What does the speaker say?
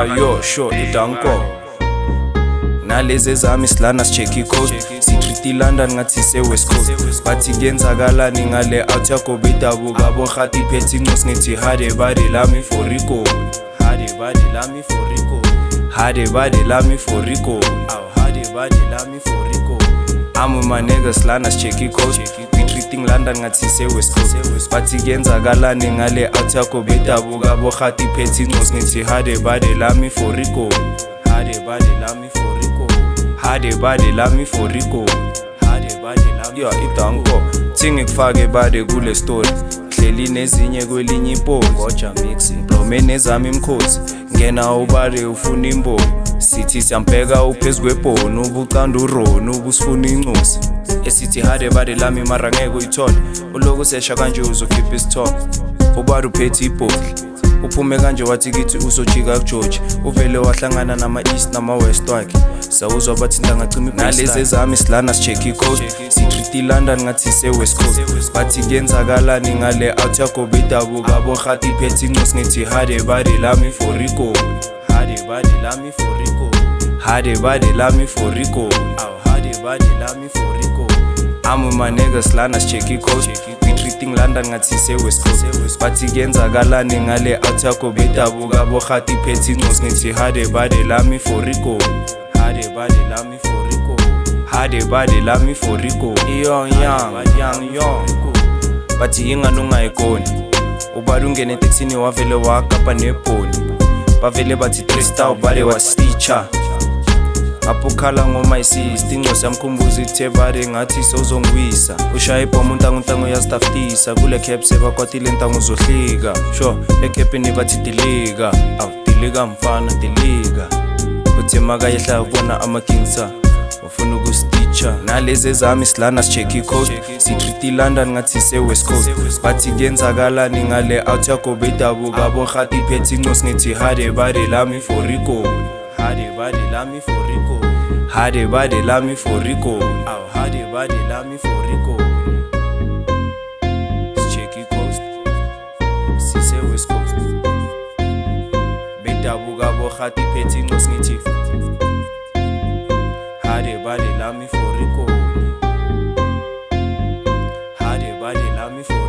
yo sure idanko nalezi zami silana sicheck i-coast sitreat i-London ngathi se-West Coast bathi kuyenzakalani ngale out yakho bedabuka bohati iphethe incosi ngithi hade body lami for Rico hade body lami for Rico hade body lami for Rico hade body lami for Rico I'm with my niggas lana sicheck i-coast we treating London ngathi se-West Coast bathi kuyenzakalani ngale out yakho bedabuka bohati iphethe incosi ngithi hade body lami for Rico hade body lami for Rico hade body lami for Rico hade body lami yo idanko thingi kufake bade kule story hleli nezinye kwelinye ipoli ngoja mixing blome nezami imkhosi ngena ubare ufuna imbo sithi siyambheka uphezulu kwebhoni ubucanda uroni ubusifuna incosi esithi hade body lami mara ngeke uyithole uloku sesha kanje uzokhipha isithombe ubare uphethe ibhodli uphume kanje wathi kithi uzojika kuJoji uvele wahlangana nama-east nama-west wakhe sawuzwa bathi ntangacima nalezi zami silana sicheck i-coast sitreat i-London ngathi se-West Coast bathi kuyenzakalani ngale out yakho bedabuka bohati iphethe incosi ngithi hade body lami for Rico hade body lami for Rico hade body lami for Rico hade body lami for Rico I'm with my niggas lana sicheck i-coast we treating London ngathi se-West Coast bathi kuyenzakalani ngale out yakho bedabuka bohati iphethe incosi ngithi hade body lami for Rico hade body lami for Rico hade body lami for Rico young bathi ingani ungayikoni ubari ungene eteksini wavele wakapa nebhoni bavele bathi 3 star ubare wastitcha apukhala ngoma isisti incosi yamkhumbuza ithe bare ngathi sozongwisa ushaya ibhomu ntangu yastaftisa kule cap sebakwatile ntangu uzohlika sure ekhepini bathi dilika dilika mfana dilika uthi makayehla ubona ama-kingsa ufuna ukustitcha nalezi zami silana sicheck i-coast sitreat i-London ngathi se-West Coast bathi kuyenzakalani ngale out yakho bedabuka bohati iphethe incosi ngithi hade body lami for Rico hade body lami for Rico hade body lami for Rico hade body lami for Rico sicheck i-coast sise-West Coast bedabuka bohati iphethe incosi ngithi hade body lami for Rico hade body lami for